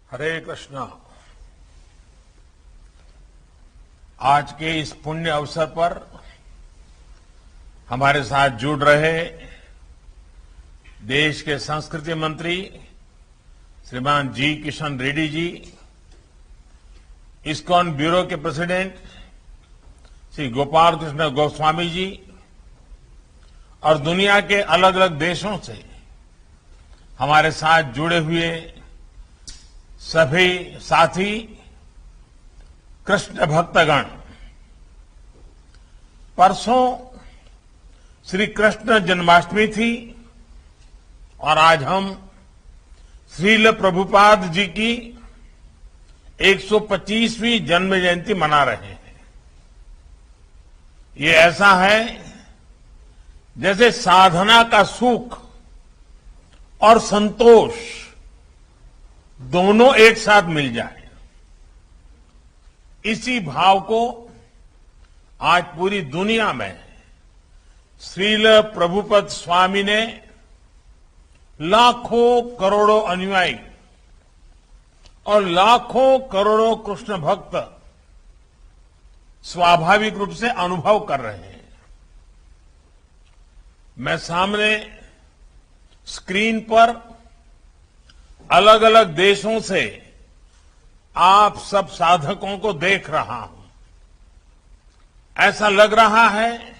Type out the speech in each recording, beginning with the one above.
हरे कृष्णा। आज के इस पुण्य अवसर पर हमारे साथ जुड़ रहे देश के संस्कृति मंत्री श्रीमान जी किशन रेड्डी जी, इस्कॉन ब्यूरो के प्रेसिडेंट श्री गोपाल कृष्ण गोस्वामी जी और दुनिया के अलग अलग देशों से हमारे साथ जुड़े हुए सभी साथी कृष्ण भक्तगण। परसों श्री कृष्ण जन्माष्टमी थी और आज हम श्रील प्रभुपाद जी की 125वीं जन्म जयंती मना रहे हैं। ये ऐसा है जैसे साधना का सुख और संतोष दोनों एक साथ मिल जाए। इसी भाव को आज पूरी दुनिया में श्रील प्रभुपद स्वामी ने लाखों करोड़ों अनुयायी और लाखों करोड़ों कृष्ण भक्त स्वाभाविक रूप से अनुभव कर रहे हैं। मैं सामने स्क्रीन पर अलग अलग देशों से आप सब साधकों को देख रहा हूं। ऐसा लग रहा है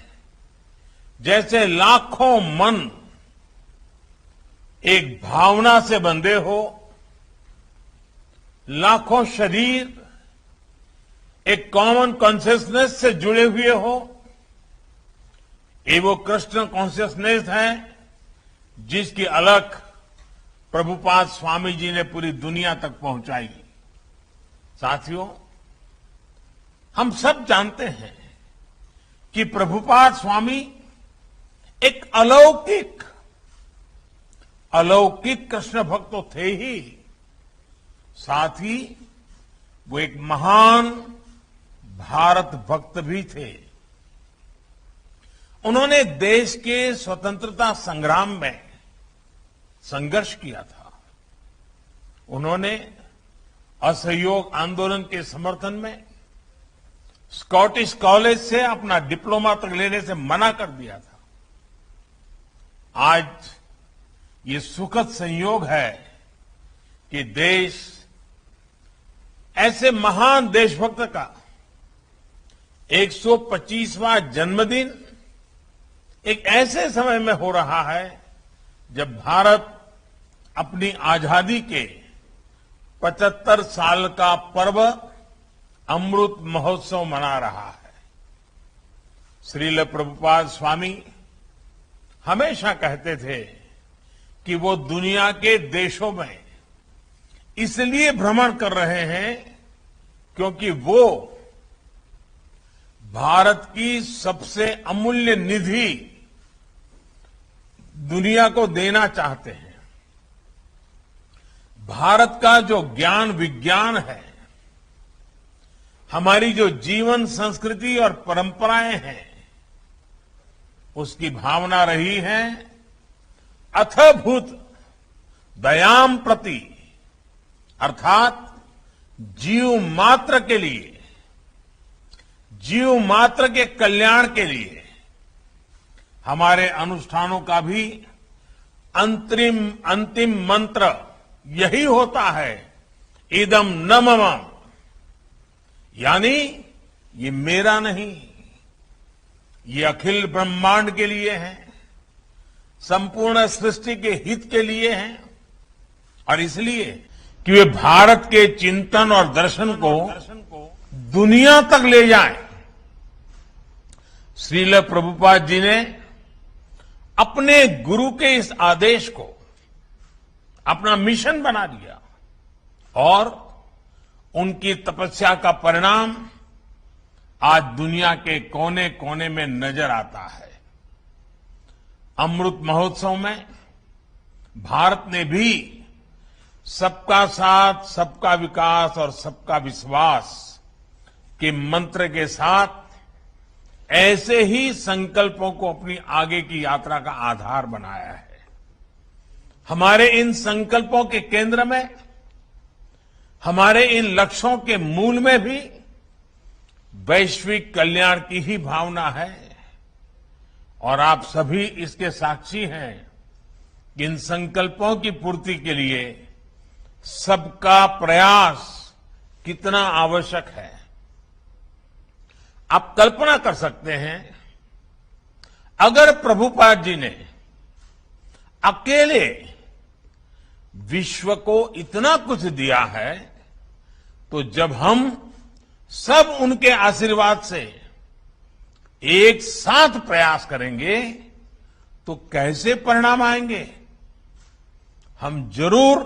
जैसे लाखों मन एक भावना से बंधे हो, लाखों शरीर एक कॉमन कॉन्शियसनेस से जुड़े हुए हो। ये वो कृष्ण कॉन्शियसनेस है जिसकी अलख प्रभुपाद स्वामी जी ने पूरी दुनिया तक पहुंचाई। साथियों, हम सब जानते हैं कि प्रभुपाद स्वामी एक अलौकिक कृष्ण भक्त तो थे ही, साथ ही वो एक महान भारत भक्त भी थे। उन्होंने देश के स्वतंत्रता संग्राम में संघर्ष किया था। उन्होंने असहयोग आंदोलन के समर्थन में स्कॉटिश कॉलेज से अपना डिप्लोमा तक लेने से मना कर दिया था। आज ये सुखद संयोग है कि देश ऐसे महान देशभक्त का 125वां जन्मदिन एक ऐसे समय में हो रहा है जब भारत अपनी आजादी के 75 साल का पर्व अमृत महोत्सव मना रहा है। श्रील प्रभुपाद स्वामी हमेशा कहते थे कि वो दुनिया के देशों में इसलिए भ्रमण कर रहे हैं क्योंकि वो भारत की सबसे अमूल्य निधि दुनिया को देना चाहते हैं। भारत का जो ज्ञान विज्ञान है, हमारी जो जीवन संस्कृति और परंपराएं हैं, उसकी भावना रही है अथभूत दयाम प्रति, अर्थात जीव मात्र के लिए, जीव मात्र के कल्याण के लिए हमारे अनुष्ठानों का भी अंतिम मंत्र यही होता है, इदम न मम, यानी ये मेरा नहीं, ये अखिल ब्रह्मांड के लिए है, संपूर्ण सृष्टि के हित के लिए है। और इसलिए कि वे भारत के चिंतन और दर्शन को दुनिया तक ले जाएं। श्रील प्रभुपाद जी ने अपने गुरु के इस आदेश को अपना मिशन बना दिया और उनकी तपस्या का परिणाम आज दुनिया के कोने कोने में नजर आता है। अमृत महोत्सव में भारत ने भी सबका साथ, सबका विकास और सबका विश्वास के मंत्र के साथ ऐसे ही संकल्पों को अपनी आगे की यात्रा का आधार बनाया है। हमारे इन संकल्पों के केंद्र में हमारे इन लक्ष्यों के मूल में भी वैश्विक कल्याण की ही भावना है और आप सभी इसके साक्षी हैं कि इन संकल्पों की पूर्ति के लिए सबका प्रयास कितना आवश्यक है। आप कल्पना कर सकते हैं, अगर प्रभुपाद जी ने अकेले विश्व को इतना कुछ दिया है, तो जब हम सब उनके आशीर्वाद से एक साथ प्रयास करेंगे तो कैसे परिणाम आएंगे। हम जरूर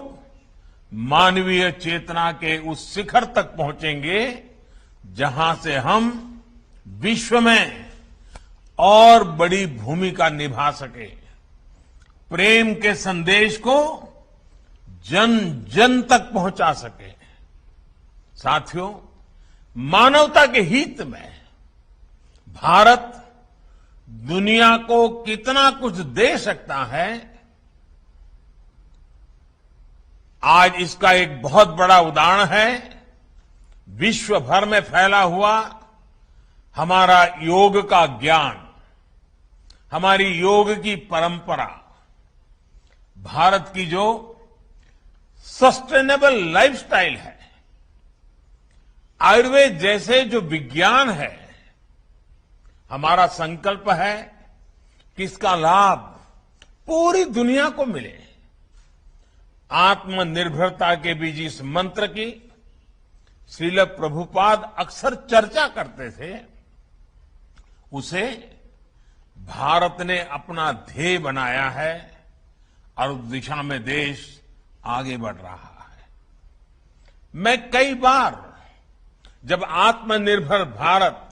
मानवीय चेतना के उस शिखर तक पहुंचेंगे जहां से हम विश्व में और बड़ी भूमिका निभा सके, प्रेम के संदेश को जन जन तक पहुंचा सके। साथियों, मानवता के हित में भारत दुनिया को कितना कुछ दे सकता है, आज इसका एक बहुत बड़ा उदाहरण है विश्व भर में फैला हुआ हमारा योग का ज्ञान, हमारी योग की परंपरा, भारत की जो सस्टेनेबल लाइफस्टाइल है, आयुर्वेद जैसे जो विज्ञान है। हमारा संकल्प है कि इसका लाभ पूरी दुनिया को मिले। आत्मनिर्भरता के बीच इस मंत्र की श्रील प्रभुपाद अक्सर चर्चा करते थे, उसे भारत ने अपना ध्येय बनाया है और उस दिशा में देश आगे बढ़ रहा है। मैं कई बार जब आत्मनिर्भर भारत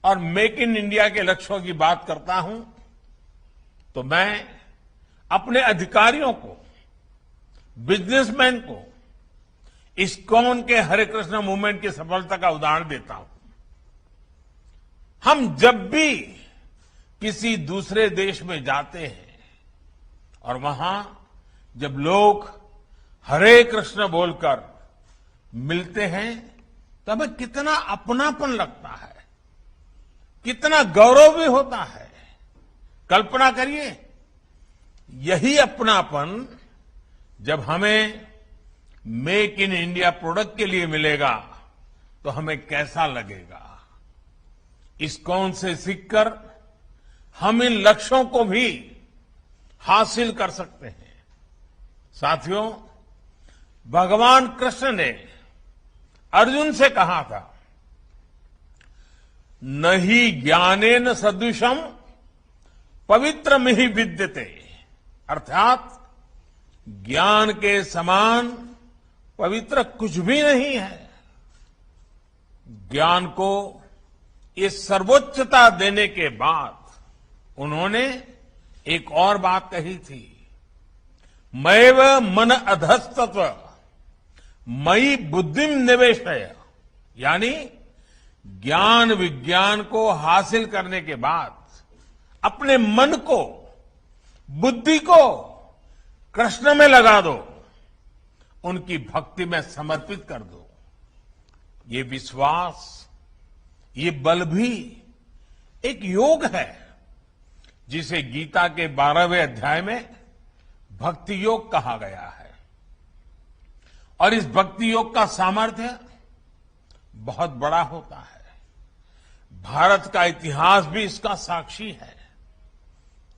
और मेक इन इंडिया के लक्ष्यों की बात करता हूं, तो मैं अपने अधिकारियों को, बिजनेसमैन को इस्कॉन के हरे कृष्ण मूवमेंट की सफलता का उदाहरण देता हूं। हम जब भी किसी दूसरे देश में जाते हैं और वहां जब लोग हरे कृष्ण बोलकर मिलते हैं तो हमें कितना अपनापन लगता है, कितना गौरव भी होता है। कल्पना करिए, यही अपनापन जब हमें मेक इन इंडिया प्रोडक्ट के लिए मिलेगा तो हमें कैसा लगेगा। इस्कॉन से सीखकर हम इन लक्ष्यों को भी हासिल कर सकते हैं। साथियों, भगवान कृष्ण ने अर्जुन से कहा था, नहीं ज्ञानेन सदृशम पवित्रमिहि विद्यते, अर्थात ज्ञान के समान पवित्र कुछ भी नहीं है। ज्ञान को ये सर्वोच्चता देने के बाद उन्होंने एक और बात कही थी, मैव मन अधस्तत्व मई बुद्धिम निवेशय, यानी ज्ञान विज्ञान को हासिल करने के बाद अपने मन को, बुद्धि को कृष्ण में लगा दो, उनकी भक्ति में समर्पित कर दो। ये विश्वास, ये बल भी एक योग है जिसे गीता के 12वें अध्याय में भक्ति योग कहा गया है। और इस भक्ति योग का सामर्थ्य बहुत बड़ा होता है। भारत का इतिहास भी इसका साक्षी है।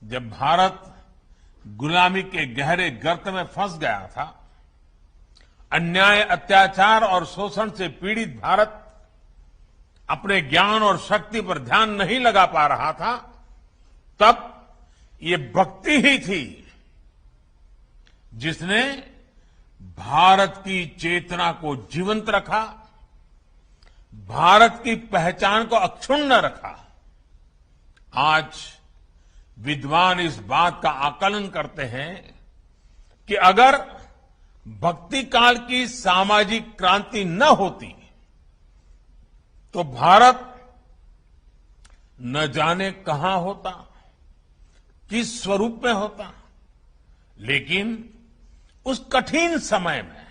जब भारत गुलामी के गहरे गर्त में फंस गया था, अन्याय, अत्याचार और शोषण से पीड़ित भारत अपने ज्ञान और शक्ति पर ध्यान नहीं लगा पा रहा था, तब ये भक्ति ही थी जिसने भारत की चेतना को जीवंत रखा, भारत की पहचान को अक्षुण्ण रखा। आज विद्वान इस बात का आकलन करते हैं कि अगर भक्ति काल की सामाजिक क्रांति न होती तो भारत न जाने कहां होता, किस स्वरूप में होता। लेकिन उस कठिन समय में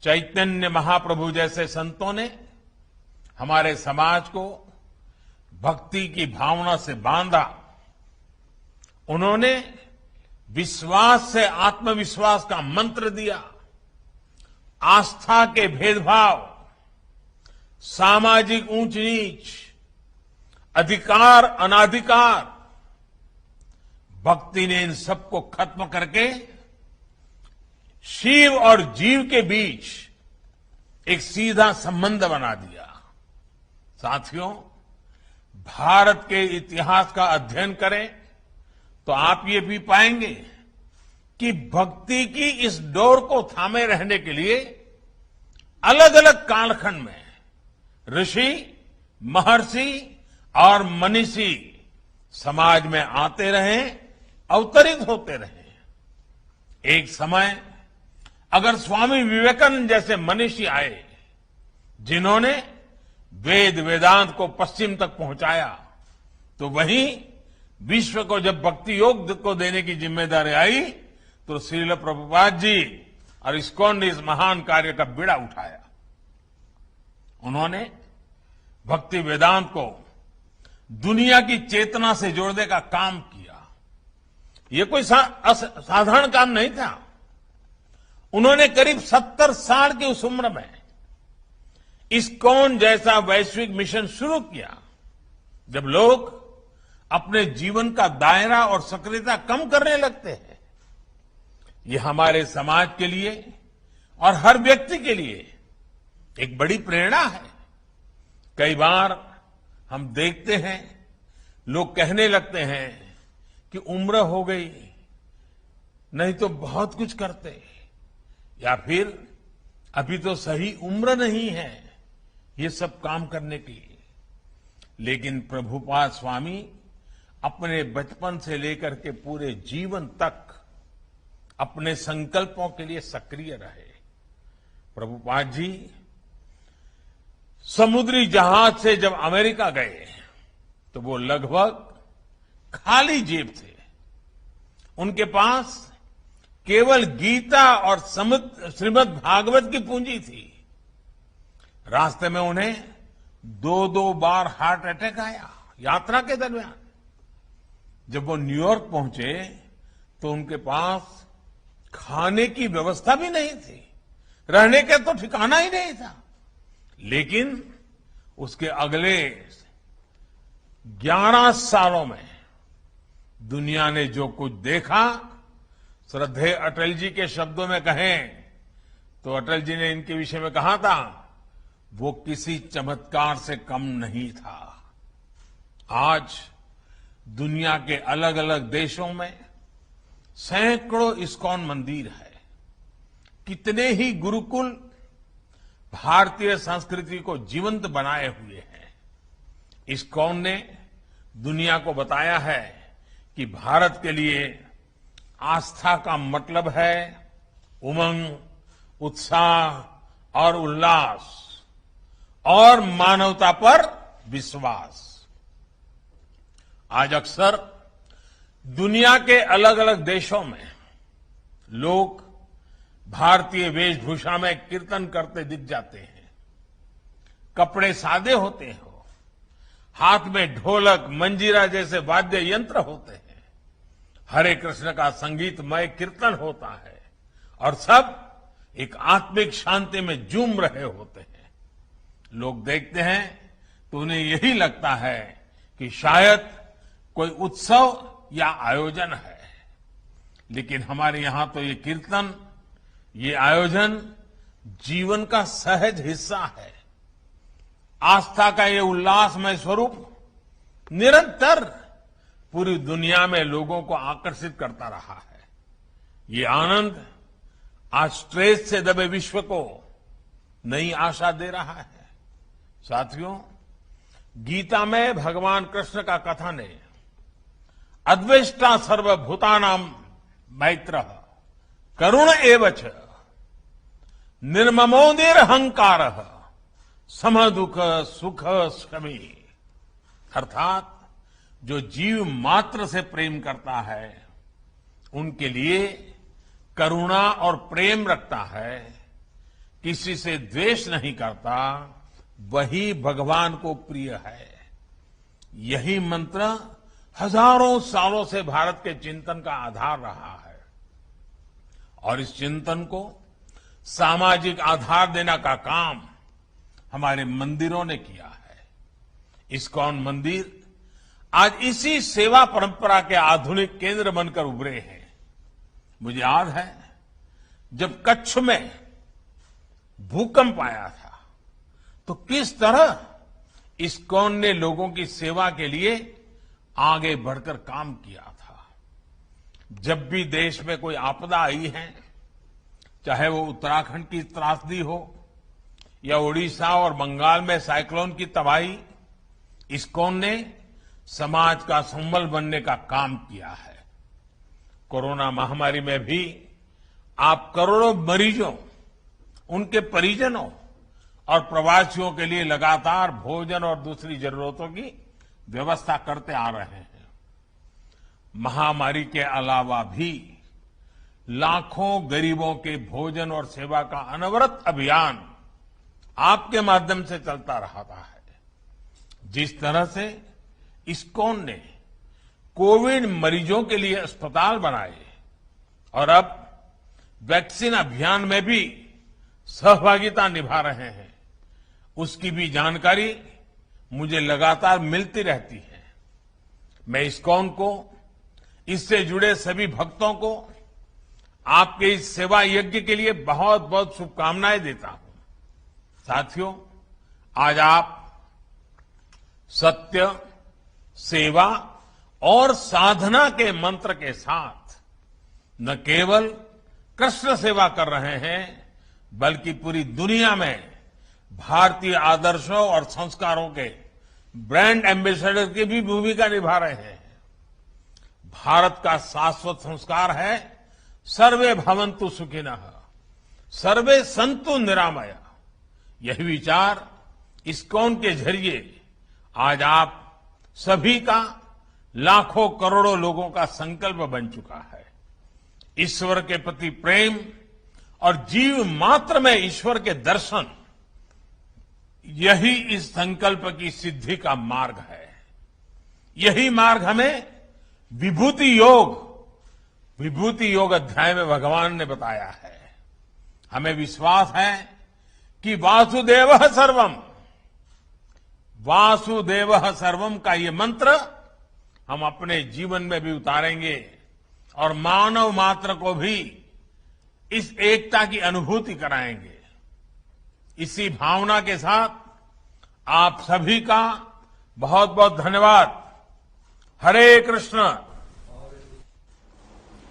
चैतन्य महाप्रभु जैसे संतों ने हमारे समाज को भक्ति की भावना से बांधा। उन्होंने विश्वास से आत्मविश्वास का मंत्र दिया। आस्था के भेदभाव, सामाजिक ऊंच नीच, अधिकार अनाधिकार, भक्ति ने इन सबको खत्म करके शिव और जीव के बीच एक सीधा संबंध बना दिया। साथियों, भारत के इतिहास का अध्ययन करें तो आप ये भी पाएंगे कि भक्ति की इस डोर को थामे रहने के लिए अलग अलग कालखंड में ऋषि, महर्षि और मनीषी समाज में आते रहे, अवतरित होते रहे। एक समय अगर स्वामी विवेकानंद जैसे मनीषी आए, जिन्होंने वेद वेदांत को पश्चिम तक पहुंचाया, तो वहीं विश्व को जब भक्ति योग को देने की जिम्मेदारी आई तो श्रील प्रभुपाद जी और इस्कॉन ने इस महान कार्य का बीड़ा उठाया। उन्होंने भक्ति वेदांत को दुनिया की चेतना से जोड़ने का काम किया। ये कोई साधारण काम नहीं था। उन्होंने करीब 70 साल की उस उम्र में इस्कॉन जैसा वैश्विक मिशन शुरू किया, जब लोग अपने जीवन का दायरा और सक्रियता कम करने लगते हैं। ये हमारे समाज के लिए और हर व्यक्ति के लिए एक बड़ी प्रेरणा है। कई बार हम देखते हैं, लोग कहने लगते हैं कि उम्र हो गई, नहीं तो बहुत कुछ करते, या फिर अभी तो सही उम्र नहीं है ये सब काम करने की। लेकिन प्रभुपाद स्वामी अपने बचपन से लेकर के पूरे जीवन तक अपने संकल्पों के लिए सक्रिय रहे। प्रभुपाद जी समुद्री जहाज से जब अमेरिका गए तो वो लगभग खाली जेब थे। उनके पास केवल गीता और श्रीमद् भागवत की पूंजी थी। रास्ते में उन्हें 2-2 बार हार्ट अटैक आया यात्रा के दरमियान। जब वो न्यूयॉर्क पहुंचे तो उनके पास खाने की व्यवस्था भी नहीं थी, रहने का तो ठिकाना ही नहीं था। लेकिन उसके अगले 11 सालों में दुनिया ने जो कुछ देखा, श्रद्धेय अटल जी के शब्दों में कहें तो अटल जी ने इनके विषय में कहा था, वो किसी चमत्कार से कम नहीं था। आज दुनिया के अलग अलग देशों में सैकड़ों इस्कॉन मंदिर है। कितने ही गुरुकुल भारतीय संस्कृति को जीवंत बनाए हुए हैं। इस्कॉन ने दुनिया को बताया है कि भारत के लिए आस्था का मतलब है उमंग, उत्साह और उल्लास और मानवता पर विश्वास। आज अक्सर दुनिया के अलग अलग देशों में लोग भारतीय वेशभूषा में कीर्तन करते दिख जाते हैं। कपड़े सादे होते हो, हाथ में ढोलक, मंजीरा जैसे वाद्य यंत्र होते हैं, हरे कृष्ण का संगीतमय कीर्तन होता है और सब एक आत्मिक शांति में झूम रहे होते हैं। लोग देखते हैं तो उन्हें यही लगता है कि शायद कोई उत्सव या आयोजन है। लेकिन हमारे यहां तो ये कीर्तन, ये आयोजन जीवन का सहज हिस्सा है। आस्था का ये उल्लासमय स्वरूप निरंतर पूरी दुनिया में लोगों को आकर्षित करता रहा है। ये आनंद आज स्ट्रेस से दबे विश्व को नई आशा दे रहा है। साथियों, गीता में भगवान कृष्ण का कथन है, अद्वेष्टा सर्वभूतानां मैत्रः करुण एवच निर्ममो निरहंकारः समदुख सुख शमी। अर्थात जो जीव मात्र से प्रेम करता है, उनके लिए करुणा और प्रेम रखता है, किसी से द्वेष नहीं करता, वही भगवान को प्रिय है। यही मंत्र हजारों सालों से भारत के चिंतन का आधार रहा है और इस चिंतन को सामाजिक आधार देने का काम हमारे मंदिरों ने किया है। इस्कॉन मंदिर आज इसी सेवा परंपरा के आधुनिक केंद्र बनकर उभरे हैं। मुझे याद है जब कच्छ में भूकंप आया था तो किस तरह इस्कॉन ने लोगों की सेवा के लिए आगे बढ़कर काम किया था। जब भी देश में कोई आपदा आई है, चाहे वो उत्तराखंड की त्रासदी हो या उड़ीसा और बंगाल में साइक्लोन की तबाही, इस्कॉन ने समाज का संबल बनने का काम किया है। कोरोना महामारी में भी आप करोड़ों मरीजों, उनके परिजनों और प्रवासियों के लिए लगातार भोजन और दूसरी जरूरतों की व्यवस्था करते आ रहे हैं। महामारी के अलावा भी लाखों गरीबों के भोजन और सेवा का अनवरत अभियान आपके माध्यम से चलता रहा है। जिस तरह से इस्कॉन ने कोविड मरीजों के लिए अस्पताल बनाए और अब वैक्सीन अभियान में भी सहभागिता निभा रहे हैं, उसकी भी जानकारी मुझे लगातार मिलती रहती है। मैं इस्कॉन को, इससे जुड़े सभी भक्तों को आपके इस सेवा यज्ञ के लिए बहुत बहुत शुभकामनाएं देता हूं। साथियों, आज आप सत्य, सेवा और साधना के मंत्र के साथ न केवल कृष्ण सेवा कर रहे हैं, बल्कि पूरी दुनिया में भारतीय आदर्शों और संस्कारों के ब्रांड एम्बेसडर की भी भूमिका निभा रहे हैं। भारत का शाश्वत संस्कार है सर्वे भवन्तु सुखिनः, सर्वे सन्तु निरामया। यही विचार इस्कॉन के जरिए आज आप सभी का, लाखों करोड़ों लोगों का संकल्प बन चुका है। ईश्वर के प्रति प्रेम और जीव मात्र में ईश्वर के दर्शन, यही इस संकल्प की सिद्धि का मार्ग है। यही मार्ग हमें विभूति योग अध्याय में भगवान ने बताया है। हमें विश्वास है कि वासुदेवः सर्वम का ये मंत्र हम अपने जीवन में भी उतारेंगे और मानव मात्र को भी इस एकता की अनुभूति कराएंगे। इसी भावना के साथ आप सभी का बहुत बहुत धन्यवाद। हरे कृष्ण।